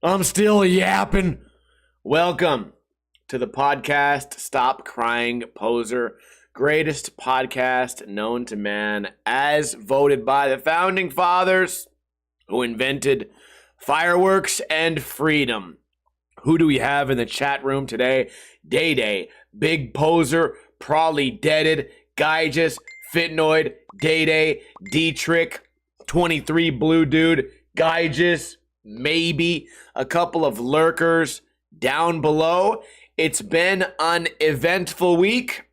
I'm still yapping. Welcome to the podcast, Stop Crying Poser, greatest podcast known to man, as voted by the founding fathers who invented fireworks and freedom. Who do we have in the chat room today? Day Day, Big Poser, Probably Deaded, Gyges, Fitnoid, Day Day, D-Trick, 23 Blue Dude, Gyges, maybe a couple of lurkers down below. It's been an eventful week.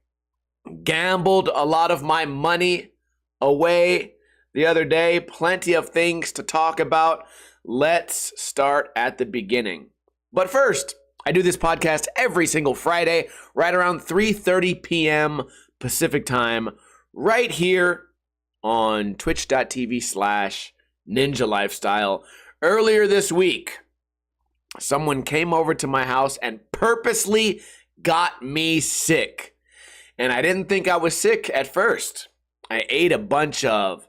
Gambled a lot of my money away the other day. Plenty of things to talk about. Let's start at the beginning. But first, I do this podcast every single Friday, right around 3:30 p.m. Pacific time, right here on twitch.tv/Ninja Lifestyle. Earlier this week, someone came over to my house and purposely got me sick. And I didn't think I was sick at first. I ate a bunch of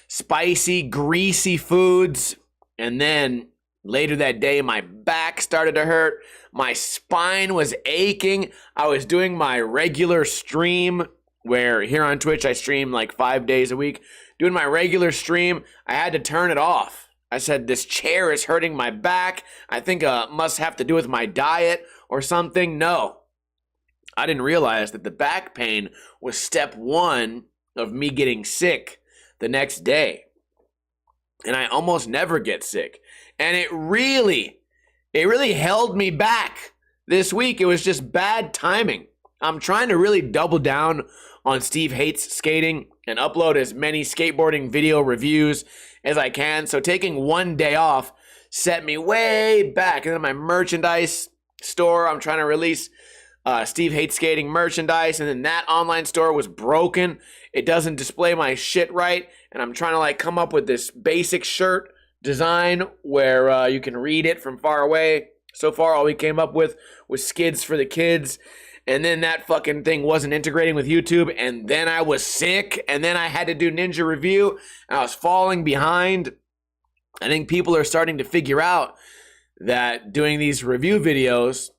spicy, greasy foods. And then later that day, my back started to hurt. My spine was aching. I was doing my regular stream where here on Twitch, I stream like 5 days a week. Doing my regular stream, I had to turn it off. I said, this chair is hurting my back. I think must have to do with my diet or something. No, I didn't realize that the back pain was step one of me getting sick the next day. And I almost never get sick. And it really held me back this week. It was just bad timing. I'm trying to really double down on Steve Hates Skating and upload as many skateboarding video reviews as I can. So taking one day off set me way back. And then my merchandise store, I'm trying to release Steve Hates Skating merchandise. And then that online store was broken. It doesn't display my shit right. And I'm trying to like come up with this basic shirt design where you can read it from far away. So far, all we came up with was skids for the kids. And then that fucking thing wasn't integrating with YouTube. And then I was sick. And then I had to do Ninja Review. And I was falling behind. I think people are starting to figure out that doing these review videos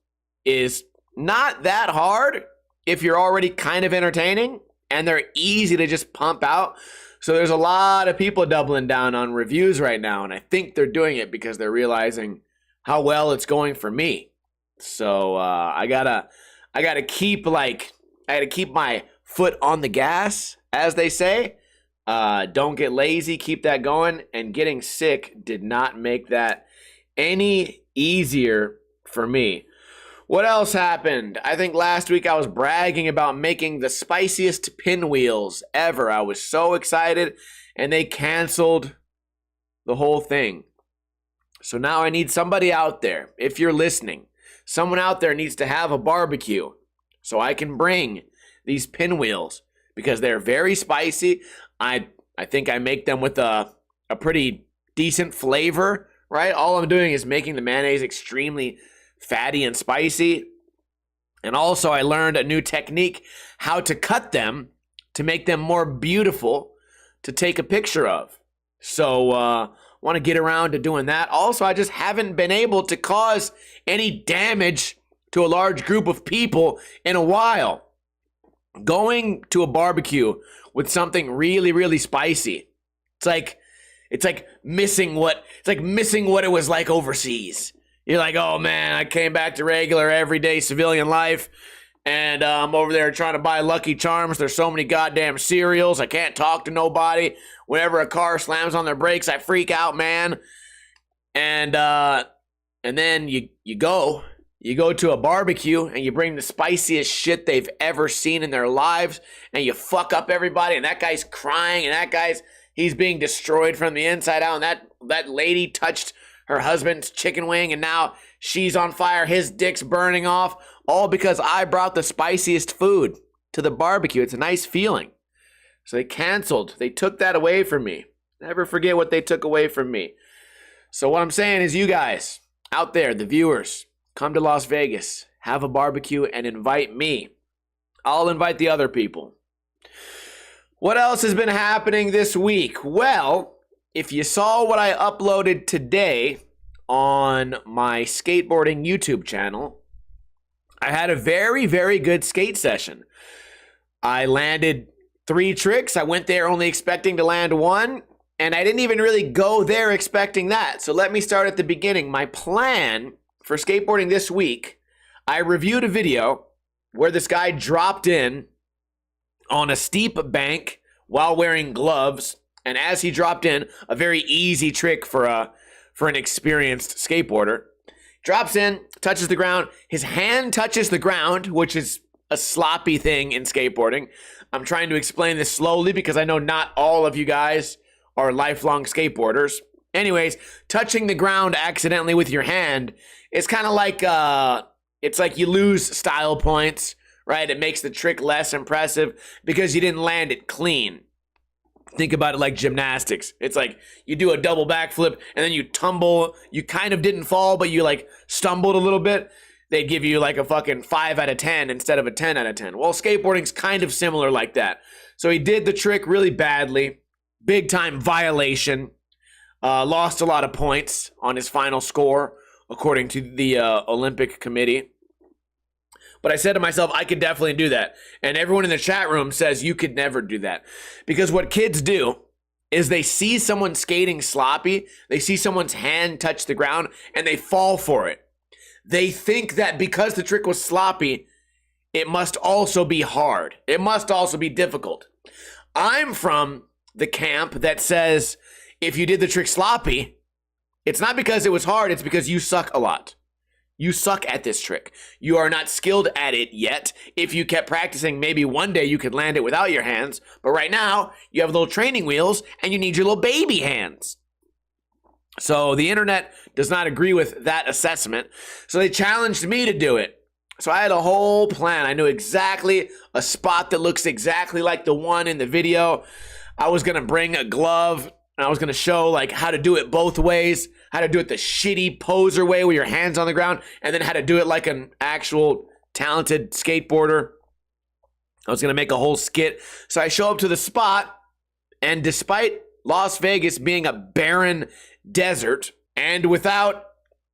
is not that hard if you're already kind of entertaining. And they're easy to just pump out. So there's a lot of people doubling down on reviews right now. And I think they're doing it because they're realizing how well it's going for me. So I gotta keep my foot on the gas, as they say. Don't get lazy, keep that going. And getting sick did not make that any easier for me. What else happened? I think last week I was bragging about making the spiciest pinwheels ever. I was so excited, and they canceled the whole thing. So now I need somebody out there, if you're listening, someone out there needs to have a barbecue so I can bring these pinwheels because they're very spicy. I think I make them with a pretty decent flavor, right? All I'm doing is making the mayonnaise extremely fatty and spicy. And also I learned a new technique how to cut them to make them more beautiful to take a picture of. So want to get around to doing that. Also, I just haven't been able to cause any damage to a large group of people in a while. Going to a barbecue with something really, really spicy. It's like missing what it was like overseas. You're like, oh man, I came back to regular everyday civilian life and I'm over there trying to buy Lucky Charms. There's so many goddamn cereals. I can't talk to nobody. Whenever a car slams on their brakes, I freak out, man. And then you go to a barbecue and you bring the spiciest shit they've ever seen in their lives and you fuck up everybody and that guy's crying and he's being destroyed from the inside out and that lady touched her husband's chicken wing and now she's on fire, his dick's burning off, all because I brought the spiciest food to the barbecue. It's a nice feeling. So they canceled. They took that away from me. Never forget what they took away from me. So what I'm saying is you guys out there, the viewers, come to Las Vegas, have a barbecue and invite me. I'll invite the other people. What else has been happening this week? Well, if you saw what I uploaded today on my skateboarding YouTube channel, I had a very, very good skate session. I landed 3 tricks. I went there only expecting to land 1, and I didn't even really go there expecting that. So let me start at the beginning. My plan for skateboarding this week, I reviewed a video where this guy dropped in on a steep bank while wearing gloves, and as he dropped in, a very easy trick for an experienced skateboarder. Drops in, touches the ground. His hand touches the ground, which is a sloppy thing in skateboarding. I'm trying to explain this slowly because I know not all of you guys are lifelong skateboarders. Anyways, touching the ground accidentally with your hand is kind of like, it's like you lose style points, right? It makes the trick less impressive because you didn't land it clean. Think about it like gymnastics. It's like you do a double backflip and then you tumble. You kind of didn't fall, but you like stumbled a little bit. They give you like a fucking 5 out of 10 instead of a 10 out of 10. Well, skateboarding's kind of similar like that. So he did the trick really badly. Big time violation. Lost a lot of points on his final score, according to the Olympic Committee. But I said to myself, I could definitely do that. And everyone in the chat room says you could never do that. Because what kids do is they see someone skating sloppy, they see someone's hand touch the ground, and they fall for it. They think that because the trick was sloppy, it must also be hard. It must also be difficult. I'm from the camp that says if you did the trick sloppy, it's not because it was hard, it's because you suck a lot. You suck at this trick. You are not skilled at it yet. If you kept practicing, maybe one day you could land it without your hands. But right now, you have little training wheels and you need your little baby hands. So the internet does not agree with that assessment. So they challenged me to do it. So I had a whole plan. I knew exactly a spot that looks exactly like the one in the video. I was going to bring a glove and I was going to show like how to do it both ways. How to do it the shitty poser way with your hands on the ground, and then how to do it like an actual talented skateboarder. I was going to make a whole skit. So I show up to the spot, and despite Las Vegas being a barren desert, and without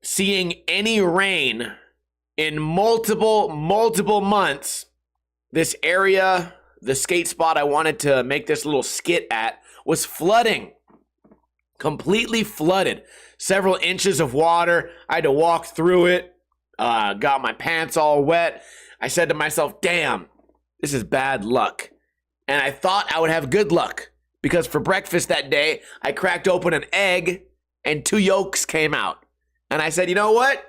seeing any rain in multiple months, this area, the skate spot I wanted to make this little skit at, was flooding. Completely flooded. Several inches of water. I had to walk through it. Got my pants all wet. I said to myself, damn, this is bad luck. And I thought I would have good luck because for breakfast that day, I cracked open an egg and 2 yolks came out. And I said, you know what?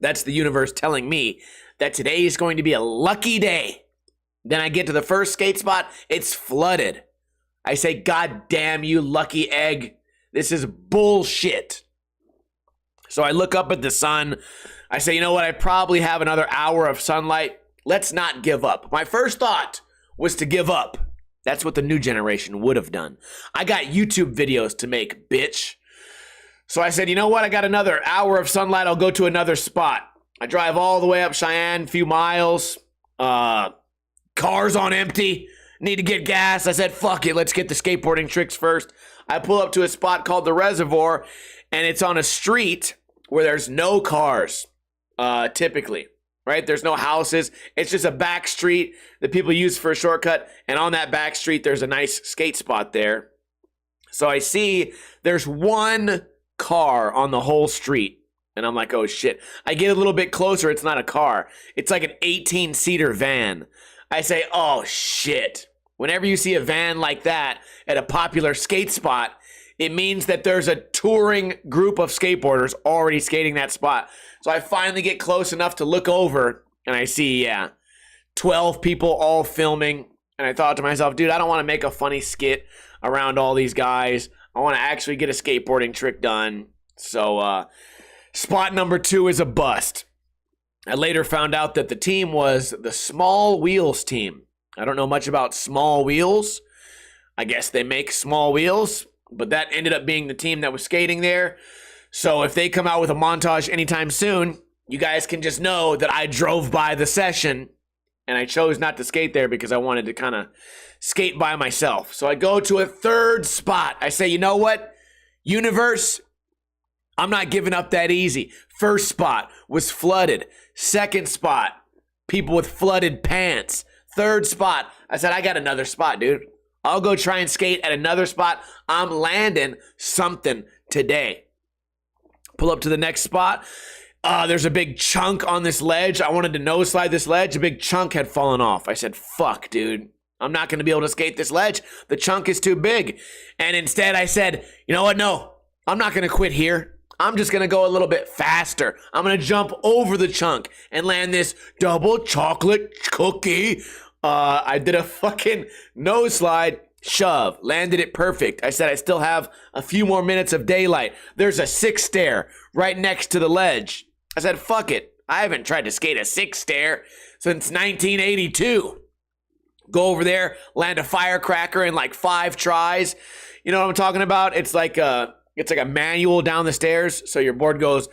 That's the universe telling me that today is going to be a lucky day. Then I get to the first skate spot. It's flooded. I say, God damn you, lucky egg. This is bullshit. So I look up at the sun. I say, you know what? I probably have another hour of sunlight. Let's not give up. My first thought was to give up. That's what the new generation would have done. I got YouTube videos to make, bitch. So I said, you know what? I got another hour of sunlight. I'll go to another spot. I drive all the way up Cheyenne, a few miles. Cars on empty. Need to get gas. I said, fuck it. Let's get the skateboarding tricks first. I pull up to a spot called the Reservoir, and it's on a street where there's no cars, typically, right? There's no houses. It's just a back street that people use for a shortcut, and on that back street, there's a nice skate spot there. So I see there's one car on the whole street, and I'm like, oh, shit. I get a little bit closer. It's not a car. It's like an 18-seater van. I say, oh, shit. Whenever you see a van like that at a popular skate spot, it means that there's a touring group of skateboarders already skating that spot. So I finally get close enough to look over, and I see, 12 people all filming. And I thought to myself, dude, I don't want to make a funny skit around all these guys. I want to actually get a skateboarding trick done. So spot number 2 is a bust. I later found out that the team was the Small Wheels team. I don't know much about Small Wheels. I guess they make small wheels, but that ended up being the team that was skating there. So if they come out with a montage anytime soon, you guys can just know that I drove by the session and I chose not to skate there because I wanted to kind of skate by myself. So I go to a third spot. I say, you know what, universe, I'm not giving up that easy. First spot was flooded. Second spot, people with flooded pants. Third spot, I said, I got another spot, dude. I'll go try and skate at another spot. I'm landing something today. Pull up to the next spot. There's a big chunk on this ledge. I wanted to nose slide this ledge. A big chunk had fallen off. I said, fuck, dude. I'm not going to be able to skate this ledge. The chunk is too big. And instead I said, you know what? No, I'm not going to quit here. I'm just going to go a little bit faster. I'm going to jump over the chunk and land this double chocolate cookie. I did a fucking nose slide, shove, landed it perfect. I said I still have a few more minutes of daylight. There's a 6 stair right next to the ledge. I said, fuck it. I haven't tried to skate a 6 stair since 1982. Go over there, land a firecracker in like 5 tries. You know what I'm talking about? It's like a manual down the stairs. So your board goes,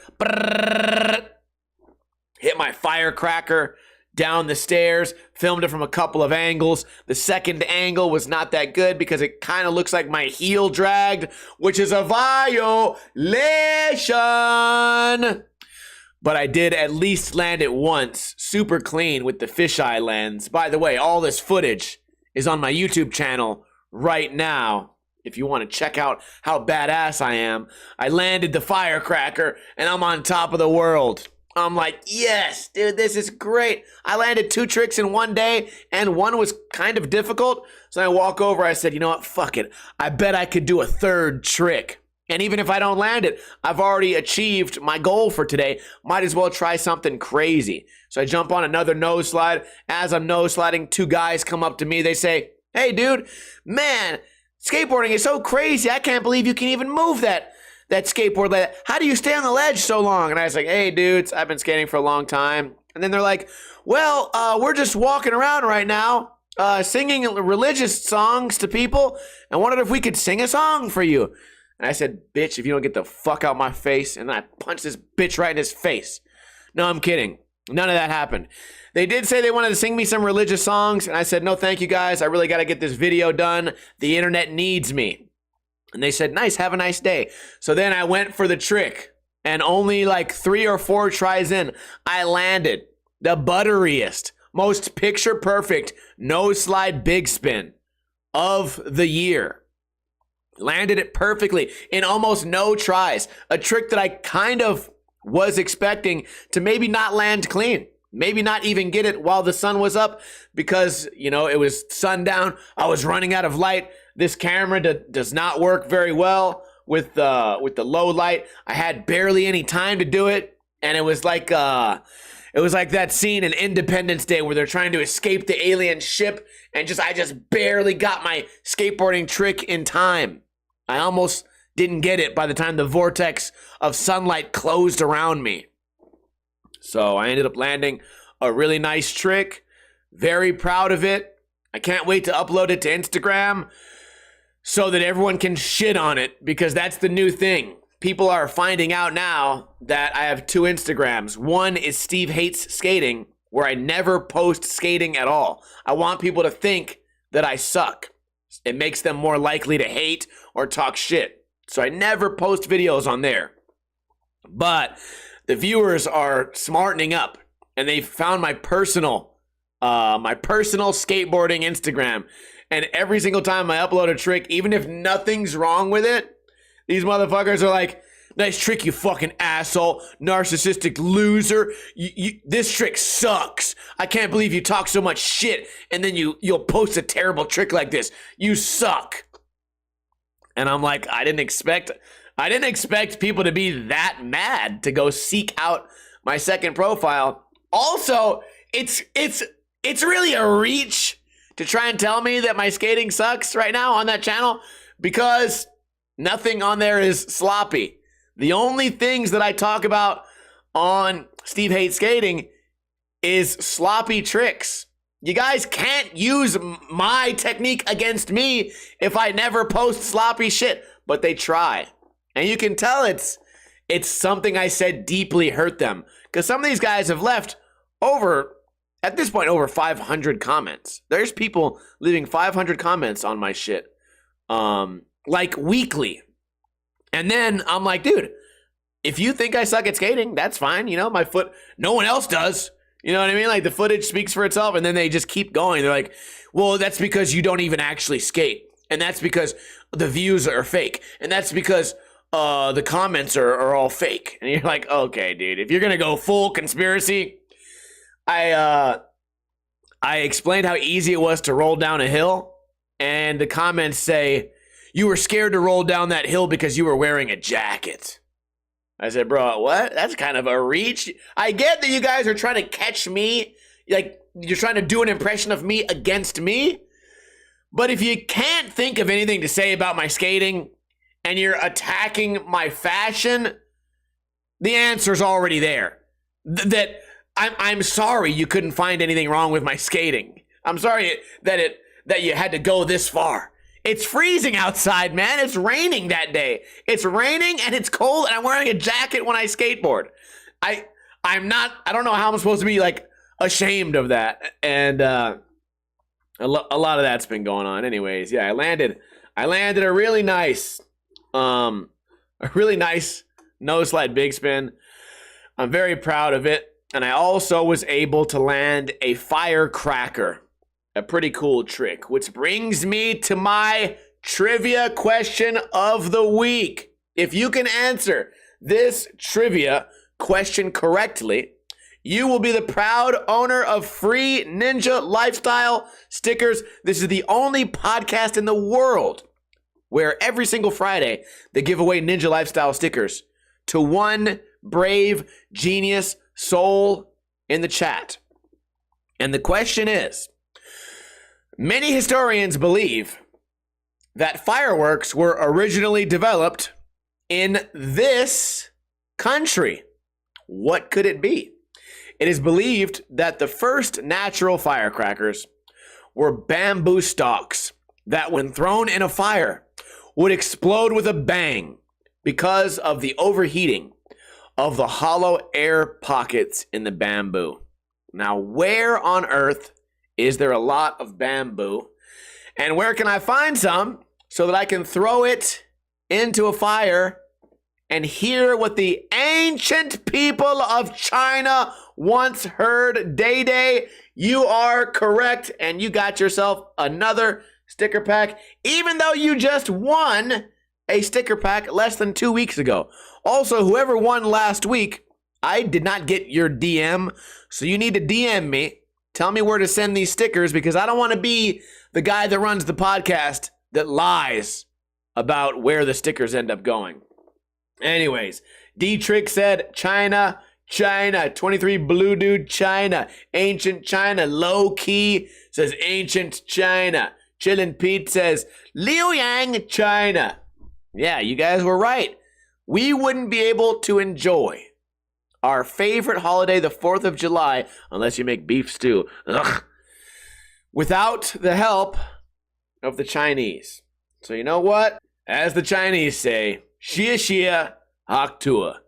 hit my firecracker down the stairs, filmed it from a couple of angles. The second angle was not that good because it kind of looks like my heel dragged, which is a violation. But I did at least land it once, super clean with the fisheye lens. By the way, all this footage is on my YouTube channel right now. If you want to check out how badass I am, I landed the firecracker and I'm on top of the world. I'm like, yes, dude, this is great. I landed 2 tricks in one day and one was kind of difficult. So I walk over, I said, you know what, fuck it. I bet I could do a 3rd trick. And even if I don't land it, I've already achieved my goal for today. Might as well try something crazy. So I jump on another nose slide. As I'm nose sliding, 2 guys come up to me. They say, hey, dude, man, skateboarding is so crazy. I can't believe you can even move that skateboard like that. How do you stay on the ledge so long? And I was like, hey, dudes, I've been skating for a long time. And then they're like, well, we're just walking around right now, singing religious songs to people and wondered if we could sing a song for you. And I said, bitch, if you don't get the fuck out my face. And then I punched this bitch right in his face. No, I'm kidding. None of that happened. They did say they wanted to sing me some religious songs. And I said, no, thank you, guys. I really got to get this video done. The internet needs me. And they said, nice, have a nice day. So then I went for the trick. And only like 3 or 4 tries in, I landed the butteriest, most picture perfect nose slide big spin of the year. Landed it perfectly in almost no tries. A trick that I kind of was expecting to maybe not land clean. Maybe not even get it while the sun was up because, you know, it was sundown. I was running out of light. This camera does not work very well with the low light. I had barely any time to do it. And it was like that scene in Independence Day where they're trying to escape the alien ship. And I just barely got my skateboarding trick in time. I almost didn't get it by the time the vortex of sunlight closed around me. So I ended up landing a really nice trick. Very proud of it. I can't wait to upload it to Instagram so that everyone can shit on it because that's the new thing. People are finding out now that I have 2 Instagrams. One is Steve Hates Skating, where I never post skating at all. I want people to think that I suck. It makes them more likely to hate or talk shit. So I never post videos on there. But the viewers are smartening up and they found my personal skateboarding Instagram. And every single time I upload a trick, even if nothing's wrong with it, these motherfuckers are like, nice trick, you fucking asshole, narcissistic loser. This trick sucks. I can't believe you talk so much shit and then you'll post a terrible trick like this. You suck. And I'm like, I didn't expect people to be that mad to go seek out my second profile. Also, it's really a reach to try and tell me that my skating sucks right now on that channel because nothing on there is sloppy. The only things that I talk about on Steve Hates Skating is sloppy tricks. You guys can't use my technique against me if I never post sloppy shit, but they try. And you can tell it's something I said deeply hurt them because some of these guys have left at this point, over 500 comments. There's people leaving 500 comments on my shit, like weekly. And then I'm like, dude, if you think I suck at skating, that's fine. You know, my foot, no one else does. You know what I mean? Like the footage speaks for itself, and then they just keep going. They're like, well, that's because you don't even actually skate. And that's because the views are fake. And that's because the comments are all fake. And you're like, okay, dude, if you're going to go full conspiracy, I explained how easy it was to roll down a hill. And the comments say, you were scared to roll down that hill because you were wearing a jacket. I said, bro, what? That's kind of a reach. I get that you guys are trying to catch me. Like, you're trying to do an impression of me against me. But if you can't think of anything to say about my skating and you're attacking my fashion, the answer's already there. That I'm sorry you couldn't find anything wrong with my skating. I'm sorry that you had to go this far. It's freezing outside, man. It's raining that day. It's raining and it's cold and I'm wearing a jacket when I skateboard. I don't know how I'm supposed to be like ashamed of that. And a lot of that's been going on. Anyways, yeah, I landed a really nice nose slide big spin. I'm very proud of it. And I also was able to land a firecracker. A pretty cool trick, which brings me to my trivia question of the week. If you can answer this trivia question correctly, you will be the proud owner of free Ninja Lifestyle stickers. This is the only podcast in the world where every single Friday they give away Ninja Lifestyle stickers to one brave genius soul in the chat. And the question is, many historians believe that fireworks were originally developed in this country. What could it be? It is believed that the first natural firecrackers were bamboo stalks that, when thrown in a fire, would explode with a bang because of the overheating of the hollow air pockets in the bamboo. Now, where on earth is there a lot of bamboo? And where can I find some so that I can throw it into a fire and hear what the ancient people of China once heard? Day, you are correct, and you got yourself another sticker pack, even though you just won a sticker pack less than 2 weeks ago. Also, whoever won last week, I did not get your DM, so you need to DM me. Tell me where to send these stickers, because I don't want to be the guy that runs the podcast that lies about where the stickers end up going. Anyways, D-Trick said China, 23 Blue Dude, China, Ancient China, Low Key says Ancient China. Chillin' Pete says Liu Yang, China. Yeah, you guys were right. We wouldn't be able to enjoy our favorite holiday, the 4th of July, unless you make beef stew, without the help of the Chinese. So you know what? As the Chinese say, Xia Xia, Hak Tua.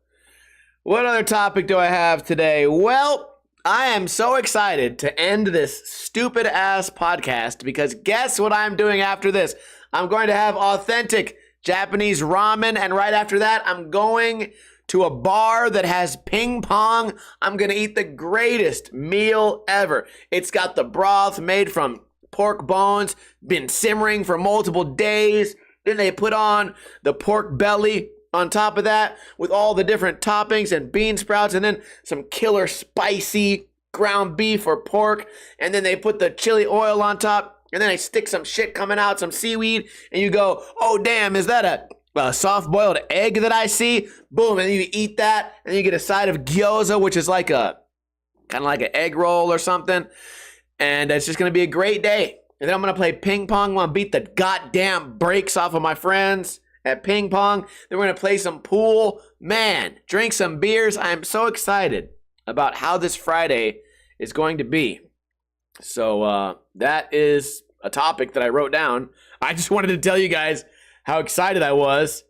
What other topic do I have today? Well, I am so excited to end this stupid ass podcast because guess what I'm doing after this? I'm going to have authentic Japanese ramen, and right after that, I'm going to a bar that has ping pong. I'm going to eat the greatest meal ever. It's got the broth made from pork bones, been simmering for multiple days. Then they put on the pork belly on top of that with all the different toppings and bean sprouts, and then some killer spicy ground beef or pork. And then they put the chili oil on top, and then they stick some shit coming out, some seaweed, and you go, oh damn, is that a soft-boiled egg that I see? Boom, and then you eat that, and then you get a side of gyoza, which is like a kind of like an egg roll or something. And it's just going to be a great day. And then I'm going to play ping pong. I'm going to beat the goddamn brakes off of my friends at ping pong. Then we're going to play some pool. Man, drink some beers. I am so excited about how this Friday is going to be. So that is a topic that I wrote down. I just wanted to tell you guys how excited I was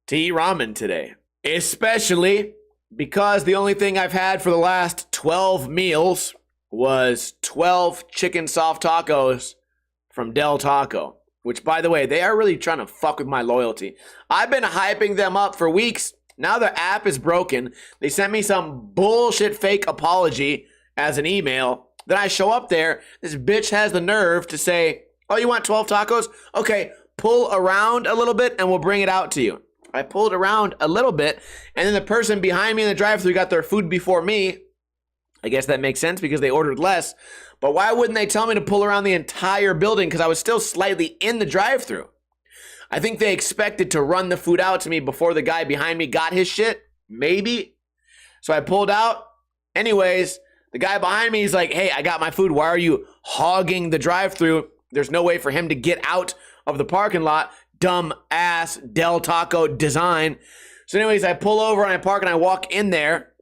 to eat ramen today. Especially because the only thing I've had for the last 12 meals was 12 chicken soft tacos from Del Taco. Which, by the way, they are really trying to fuck with my loyalty. I've been hyping them up for weeks. Now their app is broken. They sent me some bullshit fake apology as an email. Then I show up there. This bitch has the nerve to say, oh, you want 12 tacos? Okay, pull around a little bit and we'll bring it out to you. I pulled around a little bit, and then the person behind me in the drive-thru got their food before me. I guess that makes sense because they ordered less. But why wouldn't they tell me to pull around the entire building? Because I was still slightly in the drive-thru. I think they expected to run the food out to me before the guy behind me got his shit. Maybe. So I pulled out. Anyways, the guy behind me is like, hey, I got my food. Why are you hogging the drive-thru? There's no way for him to get out of the parking lot. Dumb ass Del Taco design. So anyways, I pull over and I park and I walk in there.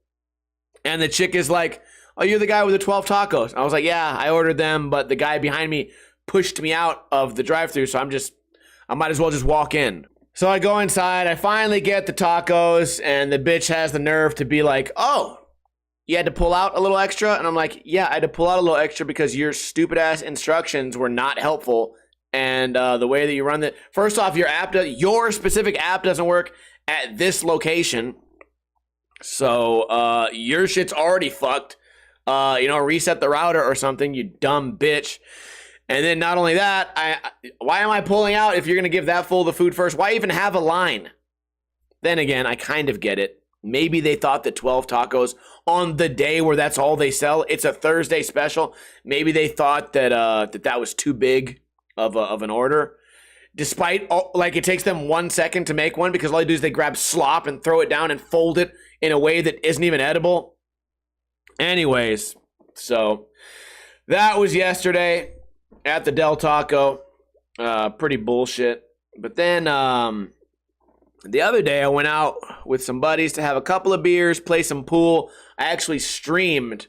And the chick is like, oh, you're the guy with the 12 tacos. I was like, yeah, I ordered them, but the guy behind me pushed me out of the drive-thru, so I might as well just walk in. So I go inside, I finally get the tacos, and the bitch has the nerve to be like, oh, you had to pull out a little extra? And I'm like, yeah, I had to pull out a little extra because your stupid-ass instructions were not helpful, and the way that you run it. First off, your specific app doesn't work at this location, so your shit's already fucked. Reset the router or something, you dumb bitch. And then not only that, why am I pulling out if you're going to give that fool the food first? Why even have a line? Then again, I kind of get it. Maybe they thought that 12 tacos on the day where that's all they sell, it's a Thursday special. Maybe they thought that that was too big of an order. Despite, it takes them 1 second to make one because all they do is they grab slop and throw it down and fold it in a way that isn't even edible. Anyways, so that was yesterday at the Del Taco. Pretty bullshit. But then the other day I went out with some buddies to have a couple of beers, play some pool. I actually streamed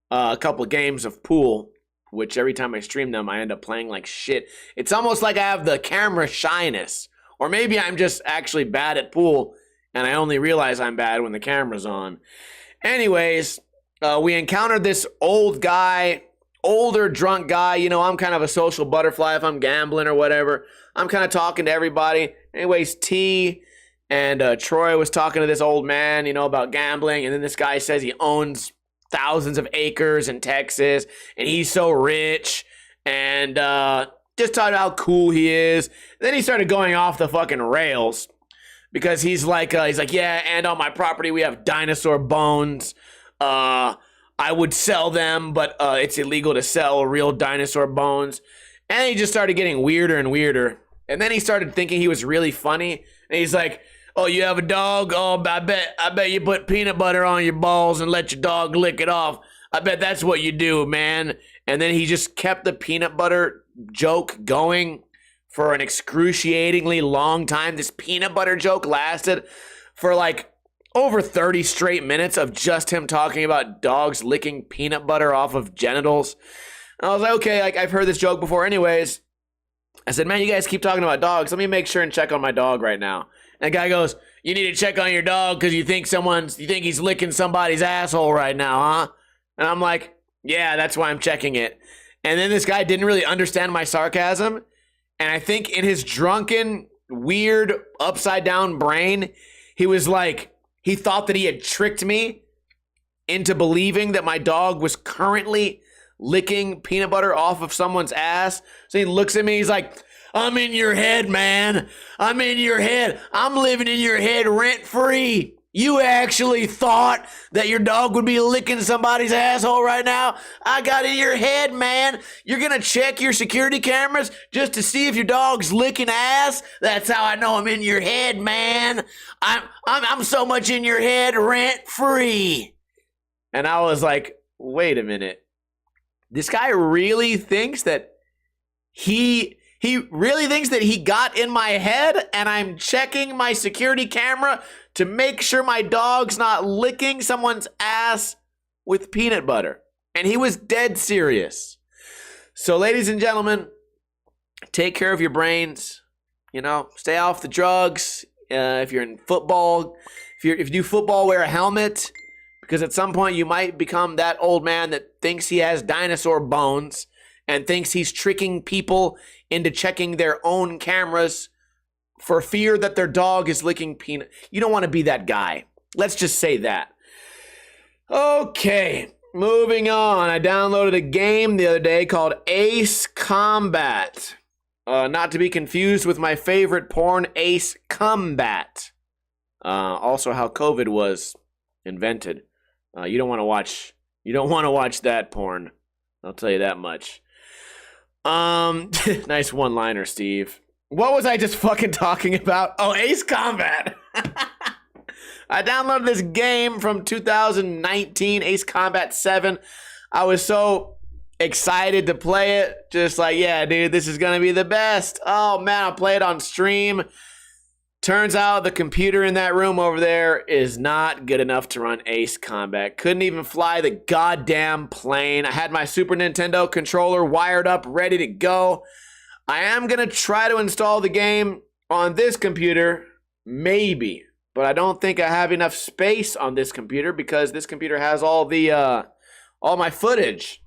a couple of games of pool, which every time I stream them, I end up playing like shit. It's almost like I have the camera shyness. Or maybe I'm just actually bad at pool, and I only realize I'm bad when the camera's on. Anyways, we encountered this older drunk guy. You know, I'm kind of a social butterfly if I'm gambling or whatever. I'm kind of talking to everybody. Anyways, T and Troy was talking to this old man, about gambling. And then this guy says he owns thousands of acres in Texas and he's so rich. And just talking about how cool he is. Then he started going off the fucking rails because he's like, yeah, and on my property we have dinosaur bones. I would sell them, but it's illegal to sell real dinosaur bones. And he just started getting weirder and weirder. And then he started thinking he was really funny. And he's like, oh, you have a dog? Oh, I bet you put peanut butter on your balls and let your dog lick it off. I bet that's what you do, man. And then he just kept the peanut butter joke going for an excruciatingly long time. This peanut butter joke lasted for over 30 straight minutes of just him talking about dogs licking peanut butter off of genitals. And I was like, okay, I've heard this joke before anyways. I said, man, you guys keep talking about dogs. Let me make sure and check on my dog right now. And the guy goes, you need to check on your dog because you think he's licking somebody's asshole right now, huh? And I'm like, yeah, that's why I'm checking it. And then this guy didn't really understand my sarcasm. And I think in his drunken, weird, upside down brain, he was like, he thought that he had tricked me into believing that my dog was currently licking peanut butter off of someone's ass. So he looks at me, he's like, I'm in your head, man. I'm in your head. I'm living in your head rent-free. You actually thought that your dog would be licking somebody's asshole right now? I got in your head, man. You're going to check your security cameras just to see if your dog's licking ass? That's how I know I'm in your head, man. I'm so much in your head rent-free. And I was like, wait a minute. This guy really thinks that he really thinks that he got in my head and I'm checking my security camera to make sure my dog's not licking someone's ass with peanut butter. And he was dead serious. So ladies and gentlemen, take care of your brains. Stay off the drugs. If you're in football, if you do football, wear a helmet. Because at some point you might become that old man that thinks he has dinosaur bones and thinks he's tricking people into checking their own cameras for fear that their dog is licking peanut. You don't want to be that guy. Let's just say that. Okay, moving on. I downloaded a game the other day called Ace Combat. Not to be confused with my favorite porn, Ace Combat. Also, how COVID was invented. You don't want to watch. You don't want to watch that porn. I'll tell you that much. Nice one-liner, Steve. What was I just fucking talking about? Oh, Ace Combat. I downloaded this game from 2019, Ace Combat 7. I was so excited to play it. Just like, yeah, dude, this is going to be the best. Oh, man, I'll play it on stream. Turns out the computer in that room over there is not good enough to run Ace Combat. Couldn't even fly the goddamn plane. I had my Super Nintendo controller wired up, ready to go. I am going to try to install the game on this computer, maybe. But I don't think I have enough space on this computer because this computer has all my footage.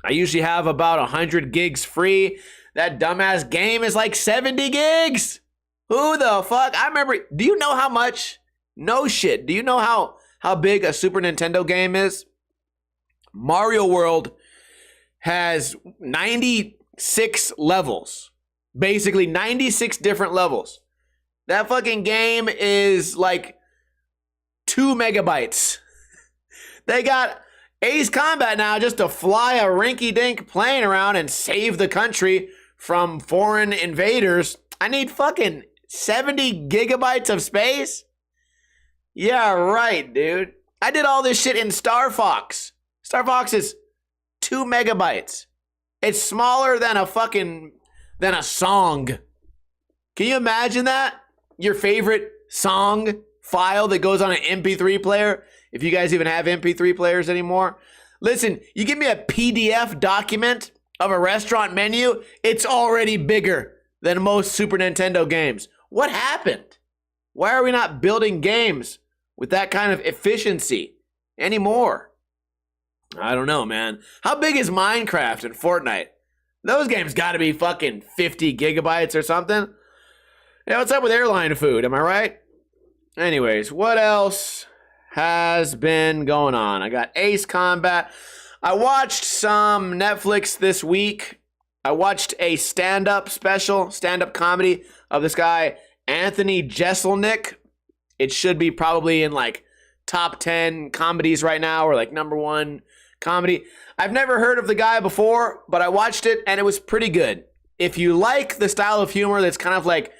I usually have about 100 gigs free. That dumbass game is like 70 gigs. Who the fuck? I remember, do you know how much? No shit. Do you know how big a Super Nintendo game is? Mario World has 96 levels. Basically 96 different levels. That fucking game is like 2 megabytes. They got Ace Combat now just to fly a rinky-dink plane around and save the country from foreign invaders. I need fucking 70 gigabytes of space? Yeah, right, dude. I did all this shit in Star Fox. Star Fox is 2 megabytes. It's smaller than a song. Can you imagine that? Your favorite song file that goes on an MP3 player, if you guys even have MP3 players anymore. Listen, you give me a PDF document of a restaurant menu, it's already bigger than most Super Nintendo games. What happened? Why are we not building games with that kind of efficiency anymore? I don't know, man. How big is Minecraft and Fortnite? Those games gotta be fucking 50 gigabytes or something. Yeah, what's up with airline food? Am I right? Anyways, what else has been going on? I got Ace Combat. I watched some Netflix this week. I watched a stand-up comedy of this guy, Anthony Jeselnik. It should be probably in like top 10 comedies right now, or like number 1 comedy. I've never heard of the guy before, but I watched it and it was pretty good. If you like the style of humor that's kind of like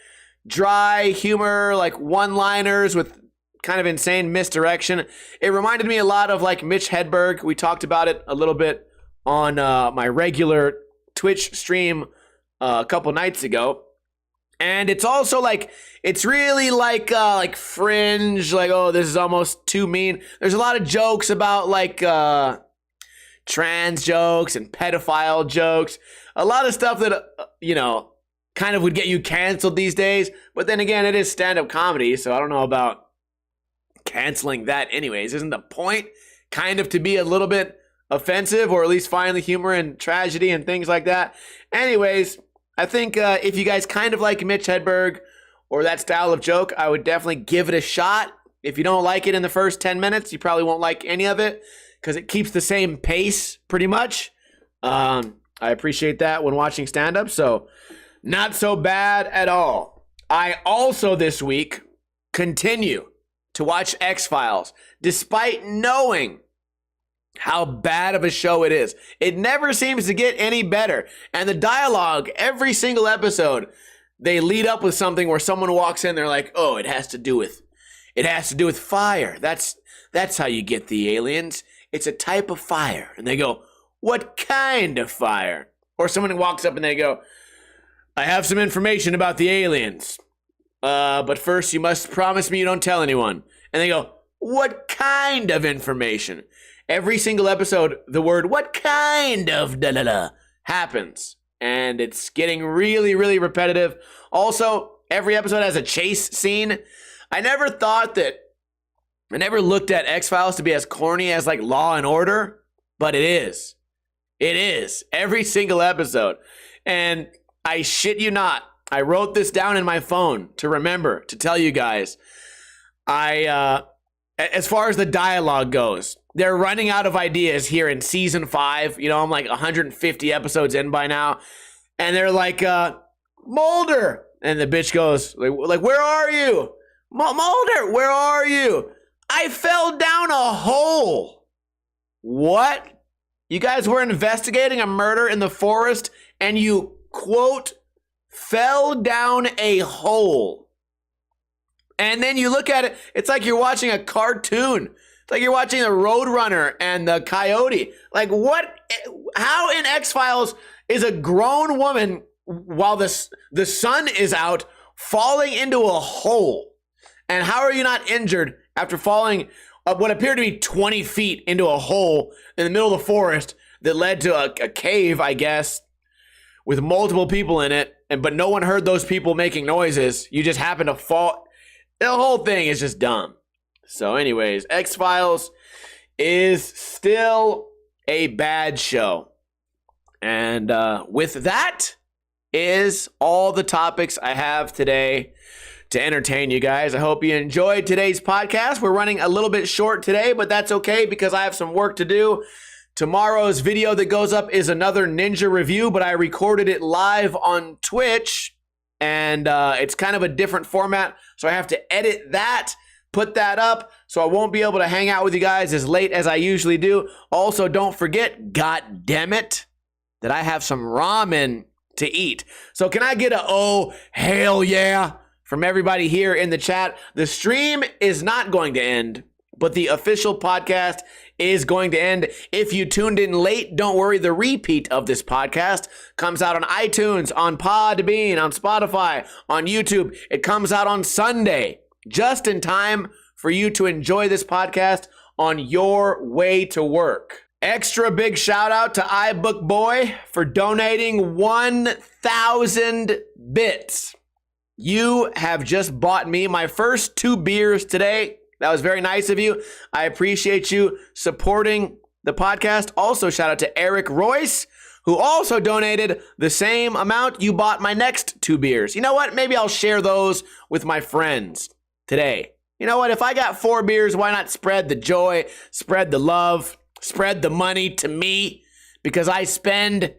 dry humor, like one-liners with kind of insane misdirection, it reminded me a lot of like Mitch Hedberg. We talked about it a little bit on my regular Twitch stream a couple nights ago. And it's also like, it's really like fringe, like, oh, this is almost too mean. There's a lot of jokes about like trans jokes and pedophile jokes. A lot of stuff that, kind of would get you canceled these days. But then again, it is stand-up comedy, so I don't know about canceling that anyways. Isn't the point kind of to be a little bit offensive, or at least find the humor and tragedy and things like that? Anyways, I think if you guys kind of like Mitch Hedberg or that style of joke, I would definitely give it a shot. If you don't like it in the first 10 minutes, you probably won't like any of it because it keeps the same pace pretty much. I appreciate that when watching stand-up, so not so bad at all. I also this week continue to watch X-Files despite knowing how bad of a show it is. It never seems to get any better. And the dialogue, every single episode, they lead up with something where someone walks in, they're like, oh, it has to do with fire. That's how you get the aliens. It's a type of fire. And they go, what kind of fire? Or someone walks up and they go, I have some information about the aliens. But first you must promise me you don't tell anyone. And they go, what kind of information? Every single episode, the word what kind of da-da-da happens. And it's getting really, really repetitive. Also, every episode has a chase scene. I never looked at X-Files to be as corny as like Law and Order, but it is. It is. Every single episode. And I shit you not, I wrote this down in my phone to remember to tell you guys. As far as the dialogue goes, they're running out of ideas here in season 5. You know, I'm like 150 episodes in by now. And they're like, Mulder. And the bitch goes, like, where are you? Mulder, where are you? I fell down a hole. What? You guys were investigating a murder in the forest and you, quote, fell down a hole. And then you look at it, it's like you're watching a cartoon. It's like you're watching the Roadrunner and the Coyote. Like what? How in X-Files is a grown woman, while the sun is out, falling into a hole? And how are you not injured after falling up what appeared to be 20 feet into a hole in the middle of the forest that led to a cave, I guess, with multiple people in it, but no one heard those people making noises. You just happen to fall. The whole thing is just dumb. So anyways, X-Files is still a bad show. And with that is all the topics I have today to entertain you guys. I hope you enjoyed today's podcast. We're running a little bit short today, but that's okay because I have some work to do. Tomorrow's video that goes up is another Ninja review, but I recorded it live on Twitch, and it's kind of a different format, so I have to edit that, put that up, so I won't be able to hang out with you guys as late as I usually do. Also, don't forget, god damn it, that I have some ramen to eat. So can I get a oh, hell yeah from everybody here in the chat? The stream is not going to end, but the official podcast is going to end. If you tuned in late, don't worry. The repeat of this podcast comes out on iTunes, on Podbean, on Spotify, on YouTube. It comes out on Sunday, just in time for you to enjoy this podcast on your way to work. Extra big shout out to iBookBoy for donating 1,000 bits. You have just bought me my first 2 beers today. That was very nice of you. I appreciate you supporting the podcast. Also, shout out to Eric Royce, who also donated the same amount. You bought my next 2 beers. You know what? Maybe I'll share those with my friends today. You know what? If I got 4 beers, why not spread the joy, spread the love, spread the money to me? Because I spend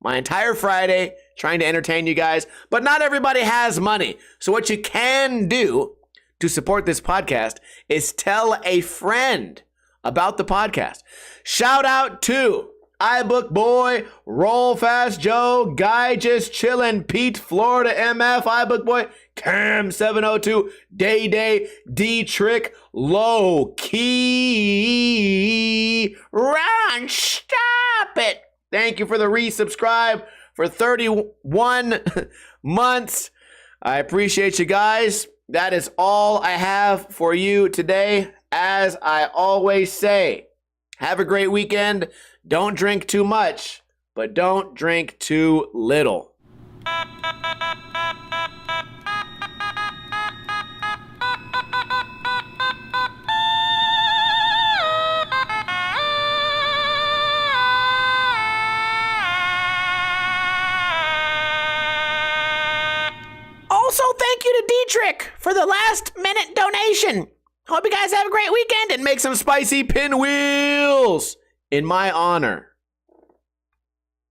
my entire Friday trying to entertain you guys. But not everybody has money. So what you can do to support this podcast is tell a friend about the podcast. Shout out to iBookBoy, Roll Fast Joe, Guy Just Chillin', Pete, Florida MF, iBookBoy, Cam 702, Day Day, D Trick, Low Key, Ron, stop it. Thank you for the resubscribe for 31 months. I appreciate you guys. That is all I have for you today. As I always say, have a great weekend. Don't drink too much, but don't drink too little. Also, thank you to Dietrich for the last-minute donation. Hope you guys have a great weekend and make some spicy pinwheels in my honor.